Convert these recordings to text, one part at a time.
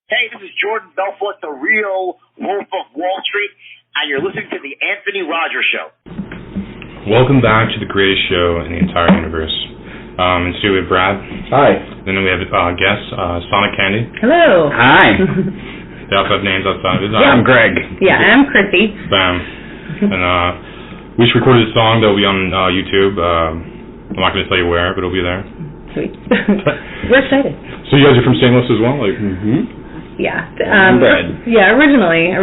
Hey, this is Jordan Belfort, the real Wolf of Wall Street, and you're listening to The Anthony Rogers Show. Welcome back to the greatest show in the entire universe. In studio with Brad. Hi. Then we have guest, Sonic Candy. Hello. Hi. They also have names outside of it. Yeah, I'm Greg. Yeah, I'm Chrissy. Bam. And we just recorded a song that will be on YouTube. I'm not going to tell you where, but it'll be there. Sweet. We're excited. So you guys are from St. Louis as well? Like. Mm-hmm. Yeah. Brad. Yeah, originally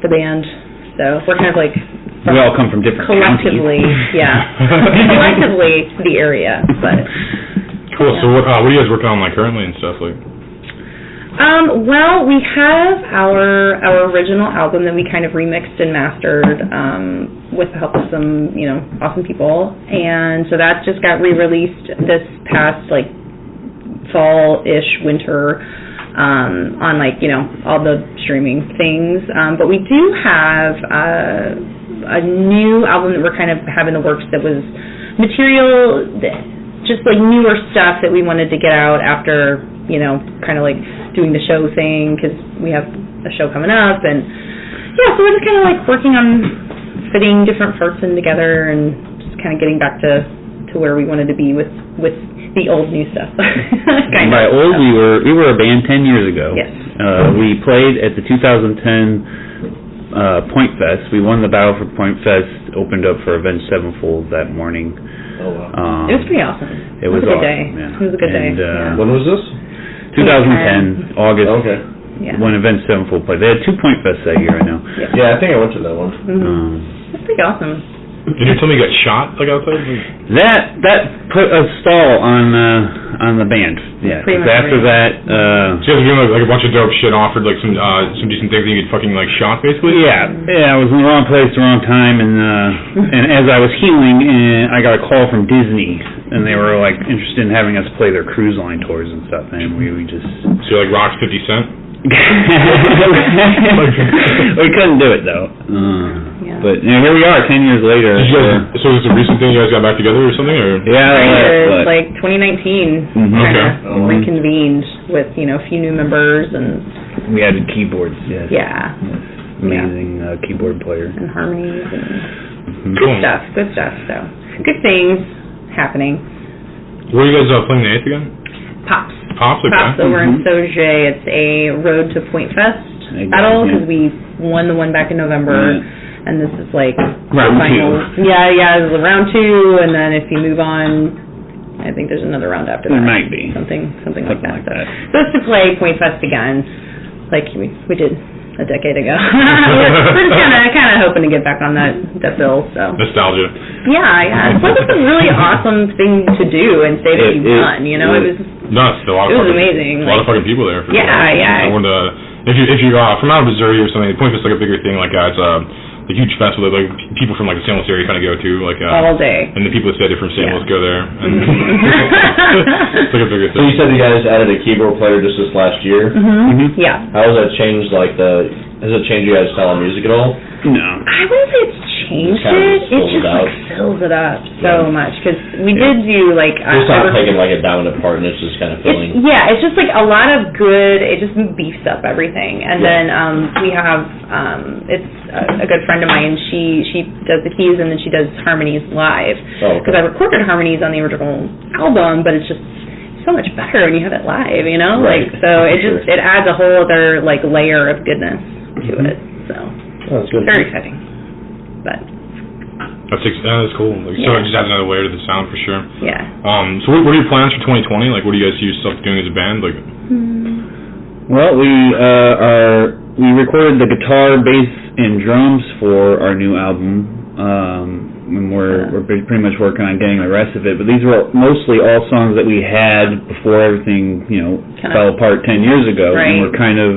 the band. So we're kind of like we all come from different collectively, counties. Yeah. Collectively the area, but cool. Yeah. So what are you guys working on like currently and stuff like? Well, we have our original album that we kind of remixed and mastered with the help of some, awesome people. And so that just got re-released this past like fall-ish winter on all the streaming things. But we do have a new album that we're kind of having the works that was material, just like newer stuff that we wanted to get out after, kind of like doing the show thing because we have a show coming up. And yeah, so we're just kind of like working on fitting different parts in together and just kind of getting back to where we wanted to be with the old new stuff. By old, we were a band 10 years ago. Yes. We played at the 2010 Point Fest. We won the battle for Point Fest, opened up for Avenged Sevenfold that morning. Oh, wow. It was pretty awesome. It was a good awesome. day. Yeah. It was a good day. When was this? 2010, August. Okay. Yeah. When Avenged Sevenfold played. They had 2 Point Fests that year, I know. Yeah, I think I went to that one. Mm-hmm. It's pretty awesome. Did you tell me you got shot like outside? That put a stall on the band. Yeah. Pretty much after that, so you guys were doing like a bunch of dope shit, offered like some decent things, and you get fucking like shot basically. Yeah. I was in the wrong place, the wrong time, and as I was healing, I got a call from Disney, and they were like interested in having us play their cruise line tours and stuff, and we just. So you're like rocks 50 Cent. We couldn't do it though. But here we are 10 years later. So is it a recent thing you guys got back together or something? Or? Yeah, like 2019 kind of reconvened with a few new members and we added keyboards. Yes. Yeah. Amazing keyboard player and harmonies and Cool. good stuff. So good things happening. Where are you guys playing the 8th again? Pops. Pops over in Sauget. It's a Road to Point Fest battle because we won the one back in November, and this is like round final. 2. Yeah, this is round 2, and then if you move on, I think there's another round after that. There might be something like that. So it's to play Point Fest again, like we did a decade ago. we're just kind of hoping to get back on that bill. So nostalgia. Yeah. It's like a really awesome thing to do and say that you've done. It was. No, it's still a lot. It was amazing. A lot of fucking people there. For yeah. I wanted to, if you're from out of Missouri or something, Point Fest is like a bigger thing. Like it's a huge festival that like people from like the St. Louis area kind of go to. Like all day. And the people that say they're from St. Louis go there. And it's like a bigger thing. So you said you guys added a keyboard player just this last year. Mm-hmm. Yeah. How has that changed? Has it changed you guys' style of music at all? No. I wouldn't say it's changed it. It just like fills it up so much because we did do like. It's not taking like a down part and it's just kind of filling. It's just like a lot of good. It just beefs up everything, and then we have it's a good friend of mine. She does the keys and then she does harmonies live because I recorded harmonies on the original album, but it's just so much better when you have it live. Right. Like so it adds a whole other like layer of goodness to it. So that's good. Very exciting. But that's cool. So it just adds another layer to the sound for sure. Yeah. So what are your plans for 2020? Like, what do you guys see yourself doing as a band? Like. Well, we recorded the guitar, bass, and drums for our new album. And we're pretty much working on getting the rest of it. But these were mostly all songs that we had before everything fell apart 10 years ago, right. and we're kind of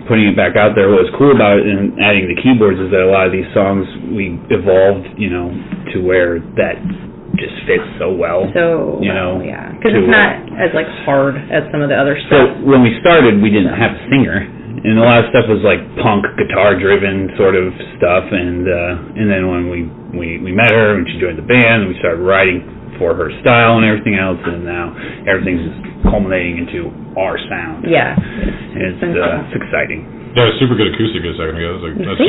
putting it back out there. What was cool about it and adding the keyboards is that a lot of these songs we evolved, to where that just fits so well. Yeah, because it's not as like hard as some of the other stuff. So when we started, we didn't have a singer, and a lot of stuff was like punk, guitar-driven sort of stuff. And then when we met her and she joined the band, and we started writing for her style and everything else, and now everything's just culminating into our sound. Yeah. It's exciting. Yeah, it was super good acoustic a second ago. That's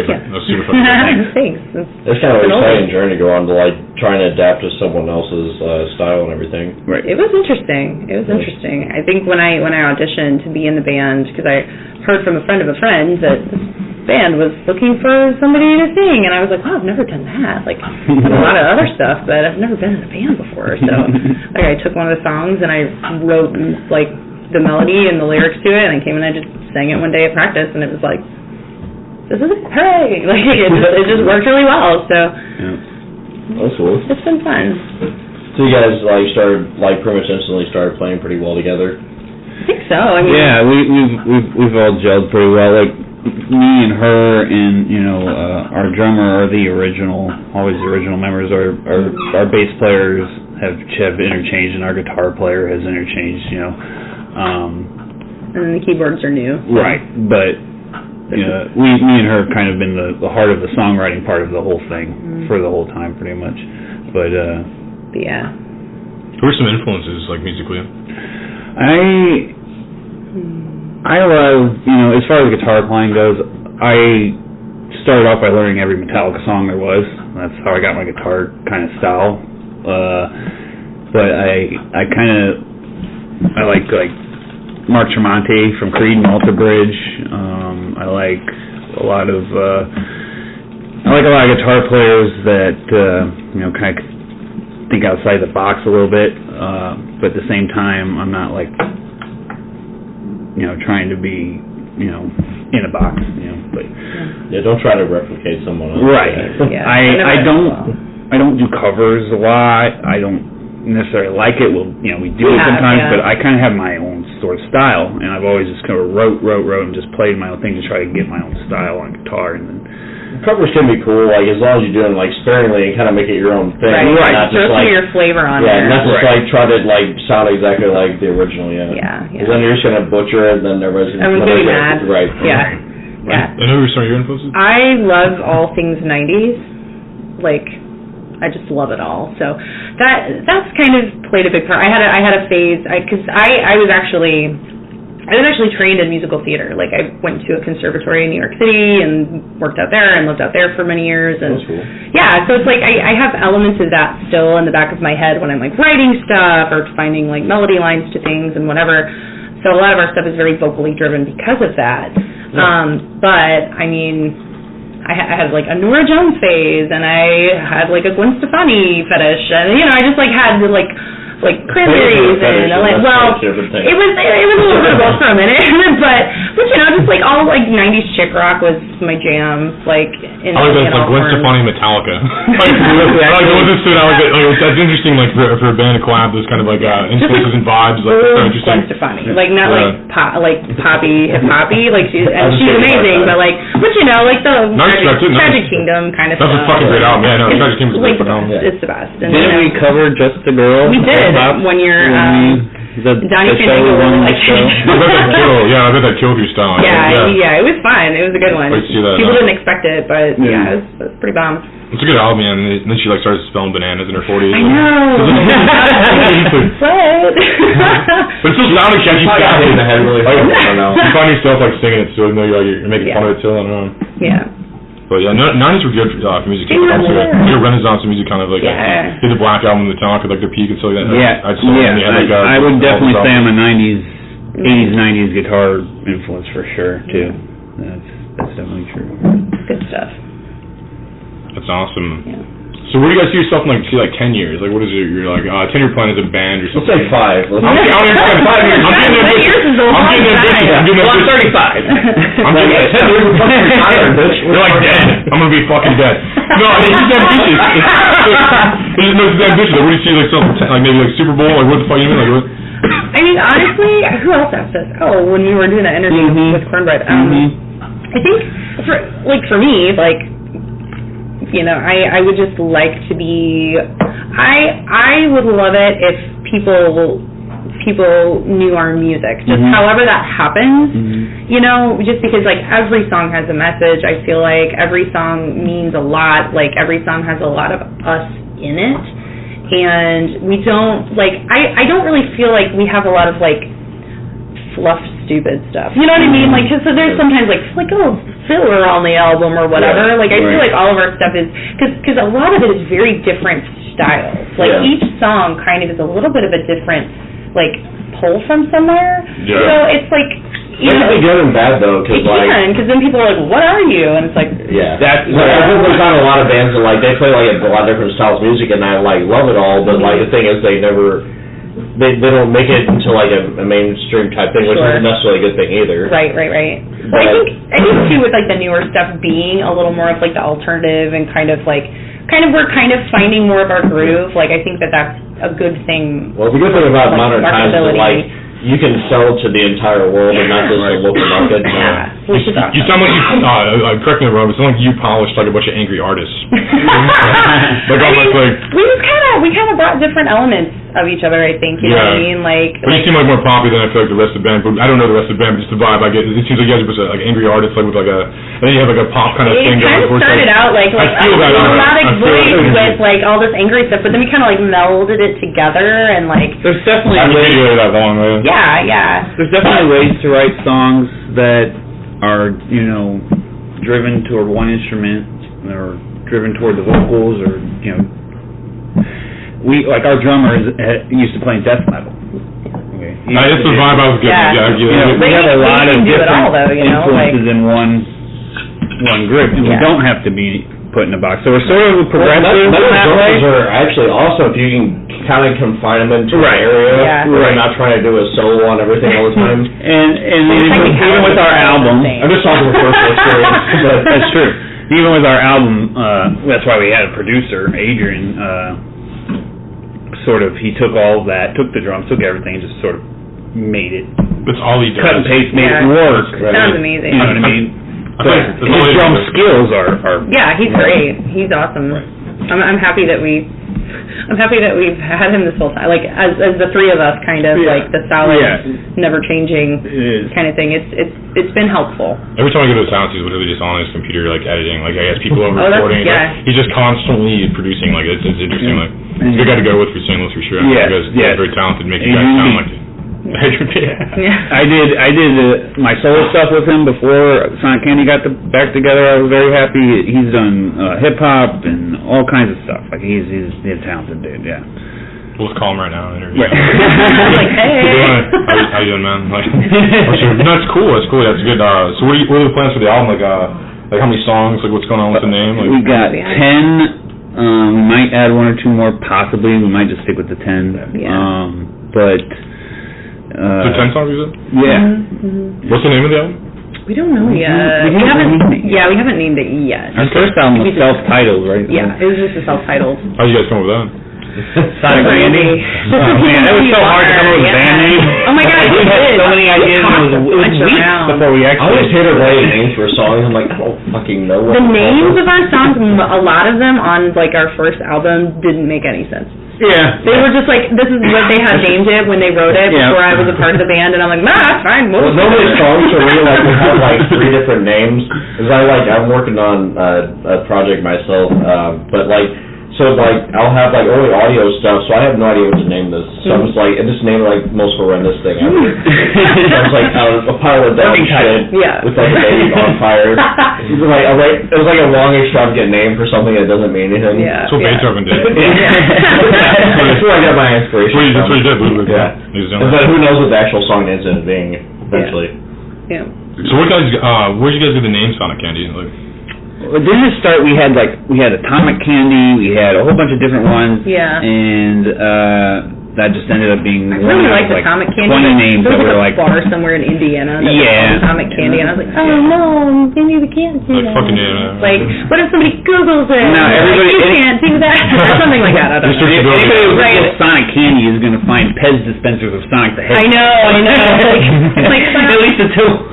super fucking good. Thanks. It's kind of an exciting journey to go on to like trying to adapt to someone else's style and everything. Right. It was interesting. I think when I auditioned to be in the band, because I heard from a friend of a friend that this band was looking for somebody to sing, and I was like, wow, I've never done that. Like, I've done a lot of other stuff, but I've never been in a band before. So, like, I took one of the songs and I wrote like the melody and the lyrics to it, and I came and I just sang it one day at practice, and it was like, this is it, hooray! Like, it just worked really well. So, that's cool. It's been fun. So you guys like started like pretty much instantly started playing pretty well together. I think so. I mean, yeah, we've all gelled pretty well. Like me and her, and our drummer are always the original members. Our bass players have interchanged, and our guitar player has interchanged. And the keyboards are new. So. Right, but me and her have kind of been the heart of the songwriting part of the whole thing for the whole time, pretty much. But yeah. Who are some influences, like, musically? I love, as far as guitar playing goes, I started off by learning every Metallica song there was. That's how I got my guitar kind of style. But I like Mark Tremonti from Creed and Alter Bridge. I like a lot of guitar players that kind of think outside the box a little bit, but at the same time I'm not like trying to be in a box, but yeah, don't try to replicate someone else. Right. Yeah. I don't do covers a lot. I don't necessarily like it. We do it sometimes, but I kind of have my own sort of style, and I've always just kind of wrote and just played my own thing to try to get my own style on guitar. And then covers can be cool, like as long as you're doing like sparingly and kind of make it your own thing. Right. Not Throw just some like of your flavor on yeah, there. not just like try to like sound exactly like the original. Yeah. Because then you're just gonna butcher it, and then everybody's gonna be mad. Right. Yeah. Yeah. I know some of your influences. I love all things 90s. Like, I just love it all. So that's kind of played a big part. I had a phase because I was actually trained in musical theater. Like, I went to a conservatory in New York City and worked out there and lived out there for many years. And that's cool. Yeah, so it's like I have elements of that still in the back of my head when I'm like writing stuff or finding like melody lines to things and whatever. So a lot of our stuff is very vocally driven because of that. Yeah. But I mean, I had like a Nora Jones phase, and I had like a Gwen Stefani fetish, and I just like had like cranberries and it was a little bit of both for a minute, but just like all like 90s chick rock was my jam. Like in I like that, like Gwen Stefani Metallica. That's interesting. Like for a band to collab, those kind of like influences and vibes. Like that's so interesting. Gwen Stefani, like not like poppy hip hoppy. Like she's amazing, but like like the Tragic Kingdom kind of stuff. That's a fucking great album. Yeah, no, Tragic Kingdom is like, phenomenal. It's the best. And didn't we cover Just a Girl? We did when you're Donnie Fandango was like I bet that killed your style. Yeah, it was fun. It was a good one. People didn't expect it, but it was pretty bomb. It's a good album, man. And then she like started spelling bananas in her 40s. I know. What? But it still sounded catchy. In the head really hard. I don't know. You find yourself like singing it still, even though you're making fun of it still. I don't know. Yeah. But yeah, 90s were good for music. Like a renaissance of music, kind of like the Black Album, the Metallica, like the peak and stuff like that. I would definitely say I'm a 80s, 90s guitar influence for sure too. That's definitely true. Good stuff. That's awesome. Yeah. So where do you guys see yourself in like 10 years? Like what is your like 10-year plan as a band or something? Let's say 5. I'm getting ambitious. I'm 35. I'm getting 10 years before I'm retired, bitch. You're like dead. I'm gonna be fucking dead. No, I mean it's ambitious. It's ambitious. Like, what do you see like something like maybe like Super Bowl? Like what the fuck you mean? Like what? I mean honestly, who else asked us? Oh, when we were doing that interview with Cornbread. I think for me, like I would just like to be. I would love it if people knew our music. Just however that happens, just because like every song has a message. I feel like every song means a lot. Like every song has a lot of us in it, and we don't, like, I don't really feel like we have a lot of, like, fluff stupid stuff. You know what I mean? Like, cause so there's sometimes, like, oh, filler on the album or whatever. Like, I feel like all of our stuff is, cause a lot of it is very different styles. Like, each song kind of is a little bit of a different, like, pull from somewhere. Yeah. So it's like, it can be good and bad though, because because then people are like, "What are you?" And it's like, that's like I've found a lot of bands that like they play like a lot of different styles of music, and I like love it all. But like the thing is, they don't make it into like a mainstream type thing, which isn't necessarily a good thing either. Right. But I think too with like the newer stuff being a little more of like the alternative and kind of we're kind of finding more of our groove. Like I think that's a good thing. Well, the good thing about modern times is like you can sell to the entire world and not just the local market. Yeah. You sound like correct me if I'm wrong, but you sound like you polished like a bunch of angry artists. We kind of brought different elements of each other, I think. You know what I mean? Like, but you seem like more poppy than I feel like the rest of the band. But I don't know the rest of the band, but just the vibe I get. It seems like you guys are like angry artists, like with like and then you have like a pop kind of thing going. It kind of started out like a melodic voice with like all this angry stuff, but then we kind of like melded it together and like. There's definitely ways. Yeah. There's definitely ways to write songs that are, driven toward one instrument or driven toward the vocals, or we like our drummer used to play death metal. Okay. That's the vibe I was getting. We have a lot of different influences in one group, and we don't have to be put in a box. So we're sort of progressive. Metal drummers are actually awesome if you can kind of confine them into an area. We're not trying to do a solo on everything all the time. And even with our album, I'm just talking from personal experience. But that's true. Even with our album, that's why we had a producer, Adrian. Sort of, he took all of that, took the drums, took everything, and just sort of made it. That's all he does. Cut and paste, made it work. Sounds amazing. You know what I mean? His drum skills are. Yeah, he's great. He's awesome. Right. I'm happy that we've had him this whole time. Like as the three of us, kind of like the solid, never changing kind of thing. It's been helpful. Every time I go to the sound, he's literally just on his computer, like editing. Like I guess people over recording. He's just constantly producing. Like it's interesting. Like he's a good guy to go with for St. Louis for sure. You guys are very talented, make you guys sound like it. I did my solo stuff with him before Sonic Candy got back together. I was very happy. He's done hip hop and all kinds of stuff. Like he's a talented dude. Yeah. We'll just call him right now and interview him. Like, hey. How you doing, man? Like, no, it's cool. That's good. So what are the plans for the album? Like how many songs? Like what's going on with the name? Like, we got 10. We might add one or two more, possibly. We might just stick with the 10. Yeah. But. So 10 songs, you said? Yeah. Mm-hmm. What's the name of the album? We don't know yet. We haven't named it yet. Our first album was self-titled, right? Yeah, it was just a self-titled. How did you guys come up with that? Sonic Candy. Oh man, that was so hard to come up with a band name. Oh my god, we had so many ideas, and it was weeks before we actually. I always hated writing names for songs. I'm like, I don't fucking know what. The names of our songs, a lot of them on like our first album didn't make any sense. Yeah. They were just like, this is what they had named it when they wrote it before I was a part of the band, and I'm like, that's fine. Well, those songs for me, like, we have like 3 different names. Because I'm working on a project myself, but like, so like, I'll have like only audio stuff, so I have no idea what to name this. So I'm just like, and just name like the most horrendous thing ever. So I was like, a pile of down shit with like a baby on fire. It was like a long extravagant name for something that doesn't mean anything. That's what Beethoven did. That's where I got my inspiration. That's what he did. But who knows what the actual song ends up being eventually. Yeah. So where'd you guys get the name Sonic Candy? Like, well, didn't it start? We had Atomic Candy. We had a whole bunch of different ones. Yeah. And that just ended up being I really liked Atomic Candy. 20 names there was that were like a bar somewhere in Indiana that was called Atomic Candy, and I was like, oh no, maybe we can't do that. Fucking like, what if somebody Googles it? No, everybody, you can't do that, or something like that. I don't know. Anybody who Google Sonic Candy is going to find Pez dispensers of Sonic the Hedgehog. I know. Like at least until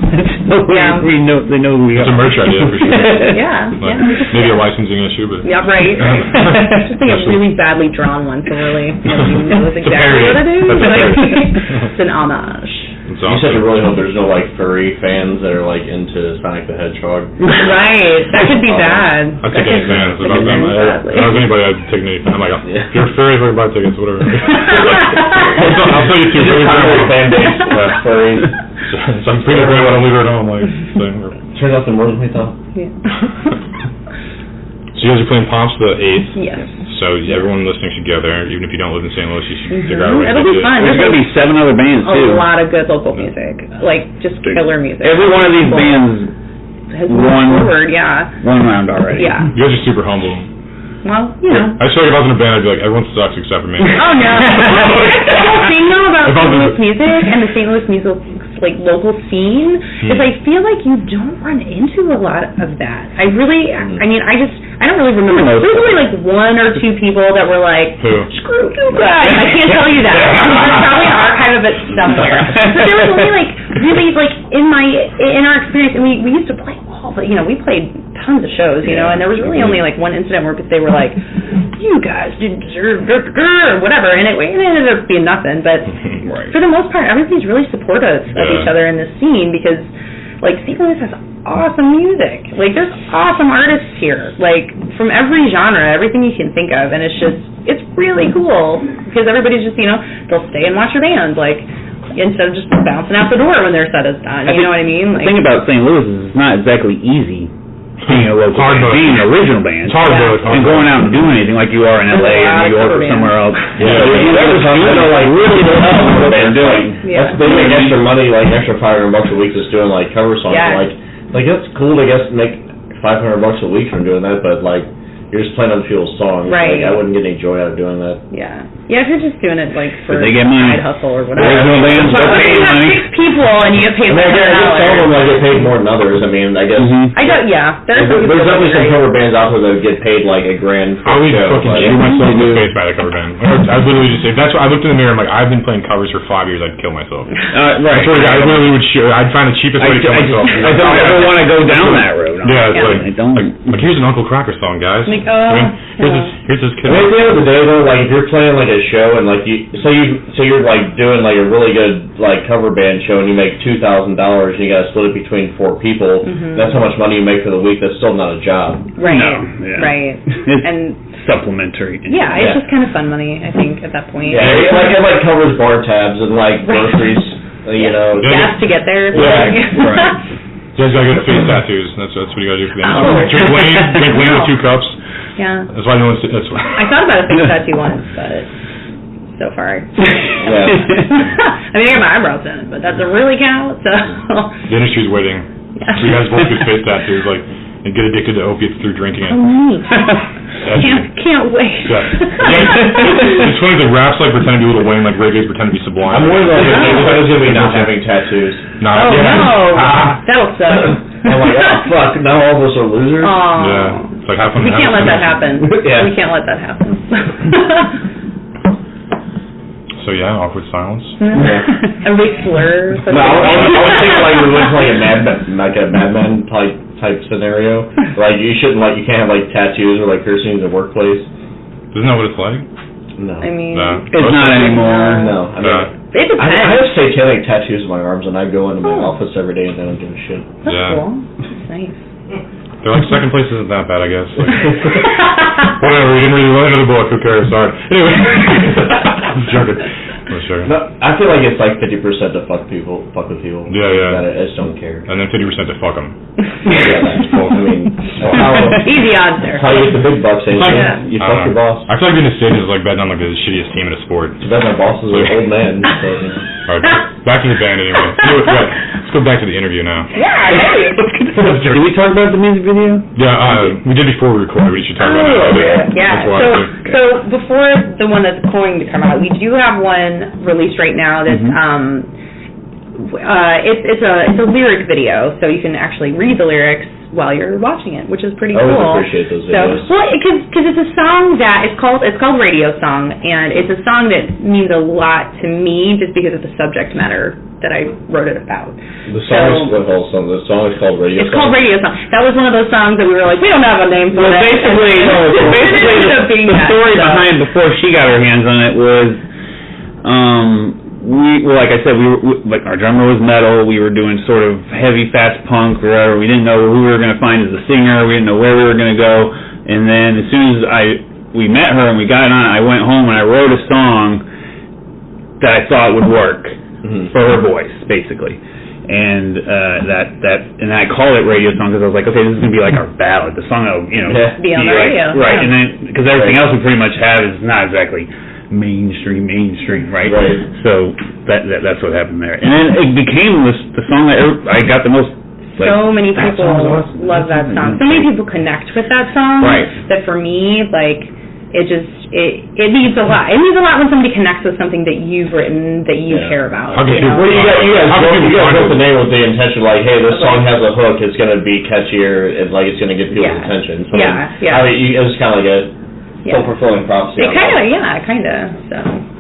we know they know who we are. It's a merch idea for sure. Yeah. Maybe a licensing issue, but yeah, right. I just think a really badly drawn one, so really nobody knows exactly what it is. It's an homage. It's awesome. You said to really hope there's no like furry fans that are like into Sonic the Hedgehog. Right. That could be bad. I'd take any fans. If I was anybody, I'd take any fan. I'm like, if you're a furry, if I can buy tickets, whatever. I'll tell you two furry fan base, furries. So I'm pretty afraid I don't leave her at home. Like, turns out the more than we thought. Yeah. So you guys are playing Pomps the 8th. Yes. So everyone listening should go there. Even if you don't live in St. Louis, you should figure out a way It'll to be fun. There's going to be 7 other bands, too. A lot of good local music. Like, just killer music. Every one of these bands has moved forward, one round already. Yeah. You guys are super humble. Well, you know. I feel like if I was in a band, I'd be like, everyone sucks except for me. Oh, no. The whole thing, though, about St. Louis music and the St. Louis music, like, local scene is I feel like you don't run into a lot of that. I don't really remember. There's only, like, 1 or 2 people that were like, screw you guys. I can't tell you that. There's probably an archive of it somewhere. But there was only, like, really, like, in our experience, and we used to play we played tons of shows, and there was really only, like, one incident where they were like, you guys didn't deserve whatever, and it ended up being nothing, but for the most part, everybody's really supportive of each other in this scene, because, like, St. Louis has awesome music. Like, there's awesome artists here, like, from every genre, everything you can think of, and it's really cool, because everybody's just, they'll stay and watch your band, like, instead of just bouncing out the door when their set is done, you know what I mean? Like, the thing about St. Louis is it's not exactly easy being a local band, being an original band, and going out and doing anything like you are in LA or New York or somewhere else. Yeah, really love what they're doing. Yeah. They make extra money, like extra $500 a week just doing like cover songs. Yeah. Like that's cool, I guess, to make $500 a week from doing that, but like you're just playing other people's songs. Right. Like, I wouldn't get any joy out of doing that. Yeah. Yeah, if you're just doing it like for they get money. side hustle or whatever. Original bands But when you have 6 people and you get paid $100. Some of them I get paid more than others. I mean, I guess. I don't. Yeah. There's definitely some cover bands out there that get paid like $1,000 for I would a show. fucking shoot myself in the face by the cover band. I literally just say, that's what I looked in the mirror. I'm like, I've been playing covers for 5 years. I'd kill myself. Right. I literally would shoot. I'd find the cheapest way to kill myself. I don't ever want to go down that road. Yeah, it's like here's an Uncle Cracker song, guys. Like, here's this kid. At the end of the day, though, like if you're playing like a show and like you're like doing like a really good like cover band show and you make $2,000 and you got to split it between 4 people. That's how much money you make for the week. That's still not a job. Right. No, yeah. Right. And supplementary. Yeah, it's just kind of fun money, I think, at that point. Yeah, it like covers bar tabs and like groceries. Gas to get there. Yeah. Right. You guys gotta get face tattoos. That's what you gotta do for the end. Drink Lane with 2 cups. Yeah. That's why no one's. That's why. I thought about a face tattoo once, but so far. I mean, I got my eyebrows done, but that doesn't really count. So. The industry's waiting. So you guys both get face tattoos, like, and get addicted to opiates through drinking it. Oh, neat. Can't wait. It's funny that raps like pretend to be Lil Wayne, like reggae's pretend to be Sublime. I'm worried about it's gonna be not having tattoos. No. That'll suck. I'm like, oh fuck, now all of us are losers. Yeah. It's like have fun. We can't let that happen. Yeah. We can't let that happen. So yeah, awkward silence. Everybody slurs. No, I was thinking like we went to like a Mad Men type scenario. Like you can't have like tattoos or like piercings in the workplace. Isn't that what it's like? No. I mean, it's not anymore. No. I mean, it depends. I have satanic tattoos on my arms, and I go into my office every day and I don't give a shit. That's cool. That's nice. They're like, second place isn't that bad, I guess. Like, whatever, you didn't really run into the book, who cares, sorry. Anyway. I'm joking. No, I feel like it's like 50% to fuck with people. Yeah. I just don't care. And then 50% to fuck them. Yeah, that's cool. I mean, easy odds there. How you get the big bucks, you fuck your boss. I feel like being a stage is like betting on like the shittiest team in a sport. Too bad my boss is an old man. So, Alright, back to the band anyway. Let's go back to the interview now. Yeah, Did we talk about the music video? Yeah, we did before we recorded. We should talk about it. Yeah. So before the one that's going to come out, we do have one released right now that's it's a lyric video, so you can actually read the lyrics while you're watching it, which is pretty cool. I always appreciate those videos. Because it's a song that it's called Radio Song, and it's a song that means a lot to me just because of the subject matter that I wrote it about. The song is called Radio Song. It's called Radio Song. That was one of those songs that we were like, we don't have a name for it. Basically, the story behind before she got her hands on it was like I said, like our drummer was metal. We were doing sort of heavy, fast punk or whatever. We didn't know who we were going to find as the singer. We didn't know where we were going to go. And then as soon as we met her and we got on, I went home and I wrote a song that I thought would work for her voice, basically. And and I called it radio song because I was like, okay, this is going to be like our ballad, the song that'll, be on the radio, right? And then because everything else we pretty much have is not exactly mainstream, right? So that's what happened there, and then it became the song that I got the most. Like, so many people love that song. So many people connect with that song. Right. That for me, like, it means a lot. It means a lot when somebody connects with something that you've written that you care about. You guys wrote the name with the intention, like, hey, this song has a hook. It's going to be catchier. It's like it's going to get people's attention. So it was kind of like a self-fulfilling prophecy. Kind of. So,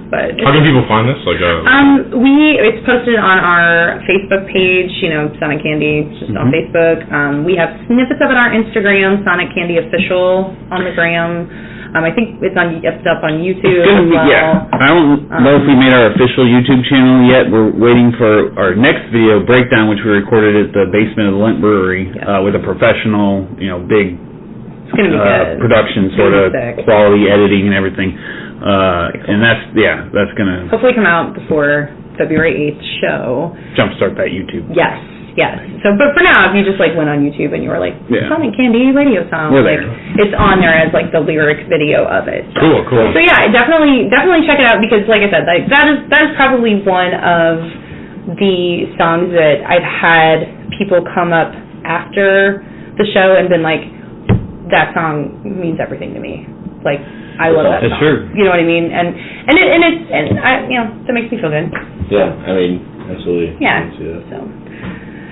but how can people find this? Like, it's posted on our Facebook page. Sonic Candy, just on Facebook. We have snippets of it on our Instagram, Sonic Candy Official on the gram. I think it's up on YouTube as well. Yeah. I don't know if we made our official YouTube channel yet. We're waiting for our next video breakdown, which we recorded at the basement of the Lent Brewery with a professional, big. It's gonna be good. Production sort of quality editing and everything, and that's gonna hopefully come out before February 8th show. Jumpstart that YouTube. Yes. So, but for now, if you just went on YouTube and you were like Sonic Candy radio song, it's on there as like the lyric video of it. So. Cool. So yeah, definitely check it out because, like I said, like that is probably one of the songs that I've had people come up after the show and been like, that song means everything to me. Like, I love that song. Sure. You know what I mean? And that makes me feel good. Yeah, I mean, absolutely. Yeah. So,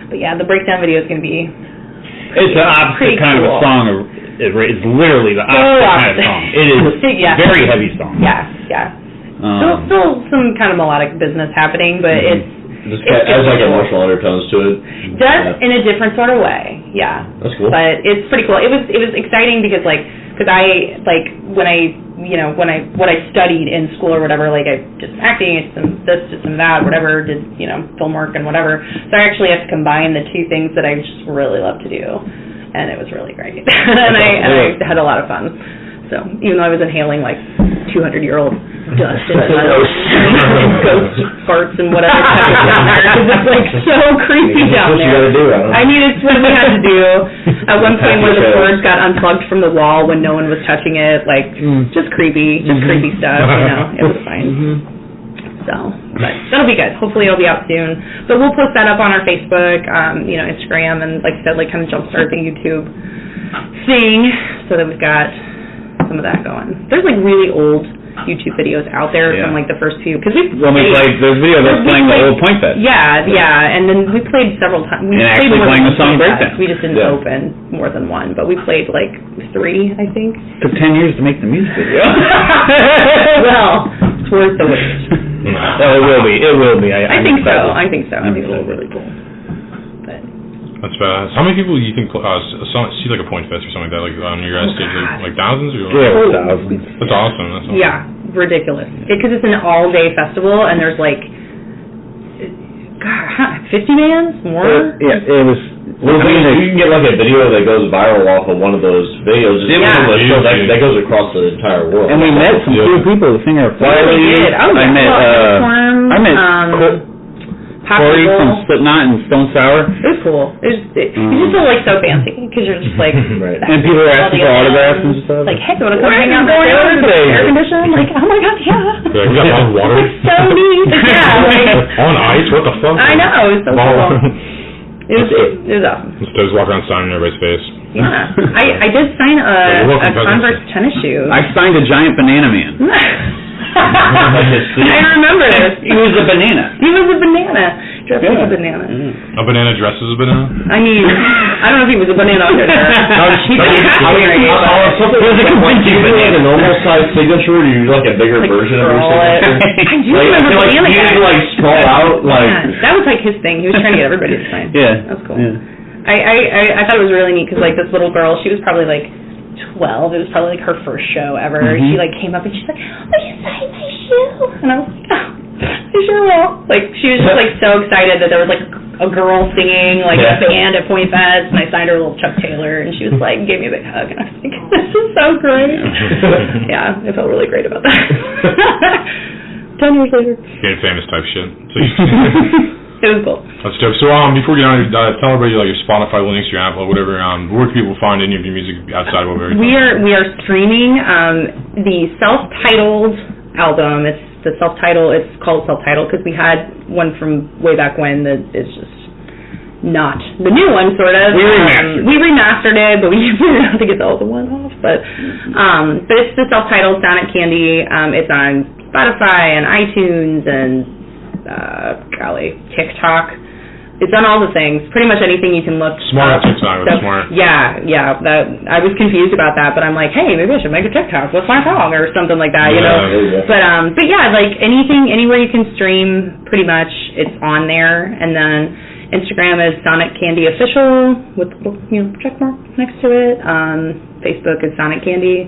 but yeah, the breakdown video is going to be. It's the opposite kind of a song. It's literally the opposite kind of song. It is very heavy song. Yeah. Still some kind of melodic business happening, but it's. It has like emotional undertones to it. In a different sort of way, yeah. That's cool. But it's pretty cool. It was exciting because I when I studied in school or whatever, like I did some acting, did some that, whatever, did film work and whatever. So I actually have to combine the two things that I just really love to do, and it was really great. and I had a lot of fun. So even though I was inhaling like 200-year-old dust and ghost farts and whatever, because it's like so creepy down there. It's what we had to do. At one point, one of the cords got unplugged from the wall when no one was touching it. Like just creepy stuff. It was fine. So, but that'll be good. Hopefully, it'll be out soon. But we'll post that up on our Facebook, Instagram, and like I said, like kind of jumpstart the YouTube thing so that we've got some of that going. There's like really old YouTube videos out there from like the first few because there's video that's playing the old point fest. Yeah, and then we played several times. We played actually playing the song breakdown. We just didn't open more than one, but we played like 3, I think. Took 10 years to make the music video. Well, it's worth the wait. It will be. I think so. I think it'll be really cool. That's badass. How many people do you think see like a point fest or something like that, like on your guys' stage? Like thousands? Or thousands. That's awesome. Yeah, ridiculous. Because it's an all-day festival, and there's like, 50 bands? More? It was. Well, you can get like a video that goes viral off of one of those videos. That goes across the entire world. And we met some cool people. The singer Flyleaf. I met Corey from Slipknot and Stone Sour. It was cool. You just feel like so fancy because you're just like. Right. And people are asking for autographs and stuff. Like, hey, you want to come hang out today? Air conditioning? Like, oh my god, yeah. We got hot water. So neat. Yeah. On ice? What the fuck? I know. It was so cool. It was awesome. Just walk around signing everybody's face. Yeah. I did sign a Converse tennis shoe. I signed a giant banana man. I remember this. He was a banana. Dressed like a banana. A banana dressed as a banana? I mean, I don't know if he was a banana under there. Do you like a normal size signature, or do you like a bigger version of your signature? I do remember banana guy. You like scroll out like. Yeah, that was like his thing. He was trying to get everybody to sign. Yeah, that's cool. Yeah. I thought it was really neat because like this little girl, she was probably like 12. It was probably like her first show ever. She like came up and she's like, "Will you sign my shoe?" And I was like, "Oh." I sure will. Like, she was just, like, so excited that there was, like, a girl singing, like, a band at Point Fest, and I signed her a little Chuck Taylor, and she was, like, gave me a big hug, and I was like, this is so great. Yeah, I felt really great about that. 10 years later. Getting famous type shit. So it was cool. That's dope. So, before we get on, tell everybody, like, your Spotify links, your Apple, whatever, where can people find any of your music outside of what we are streaming, the self-titled album. It's called Self-Titled because we had one from way back when that is just not the new one, sort of. We remastered it, but we didn't have to get all the one off. But it's the Self-Titled Sonic Candy. It's on Spotify and iTunes and TikTok. It's on all the things. Pretty much anything you can look. Smart TikTok. So, smart. Yeah. That I was confused about that, but I'm like, hey, maybe I should make a TikTok with my song or something like that, you know. Yeah. But yeah, like anything, anywhere you can stream, pretty much it's on there. And then Instagram is Sonic Candy Official with check mark next to it. Facebook is Sonic Candy.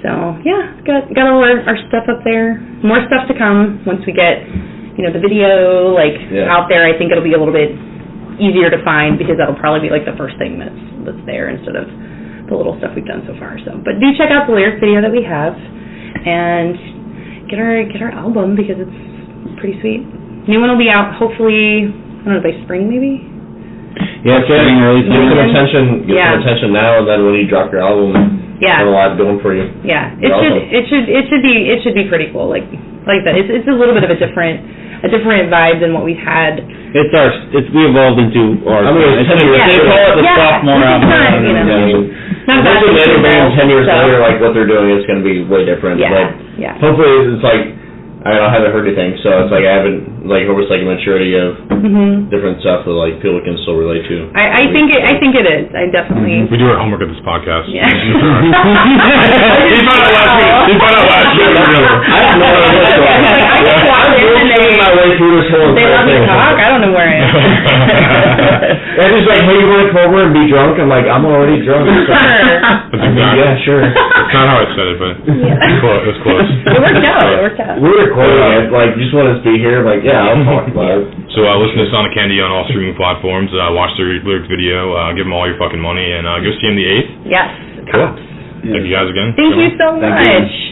So yeah, got all our stuff up there. More stuff to come once we get the video out there. I think it'll be a little bit easier to find because that'll probably be like the first thing that's there instead of the little stuff we've done so far. So, but do check out the lyric video that we have and get our album because it's pretty sweet. New one will be out hopefully, I don't know, by spring maybe. Yeah, it's getting early. Get some attention now, and then when you drop your album, have a lot going for you. Yeah, it should be pretty cool. Like I said, it's a little bit of a different vibe than what we've had. We evolved into our. I mean, it's 10 years. They call it the sophomore album. Not eventually later bands 10 years later, like what they're doing is going to be way different. Yeah. But hopefully it's like, I haven't heard anything, so it's like I haven't almost like a maturity of different stuff that like people can still relate to. I think it is. I definitely. We do our homework at this podcast. Yeah. He found out last week. I have no idea. I just walked in and they let me talk. I don't know where I am. And he's like, hey, you want to come over and be drunk? I'm like, I'm already drunk. Yeah, sure. It's not how I said it, but it was close. It worked out. We were recording it, like, you just want us to be here, like, yeah, I'll talk about it. So listen to Sonic Candy on all streaming platforms, watch the lyrics video, give them all your fucking money, and go see him the 8th. Yes. Cool. Thank you guys again. Thank you so much.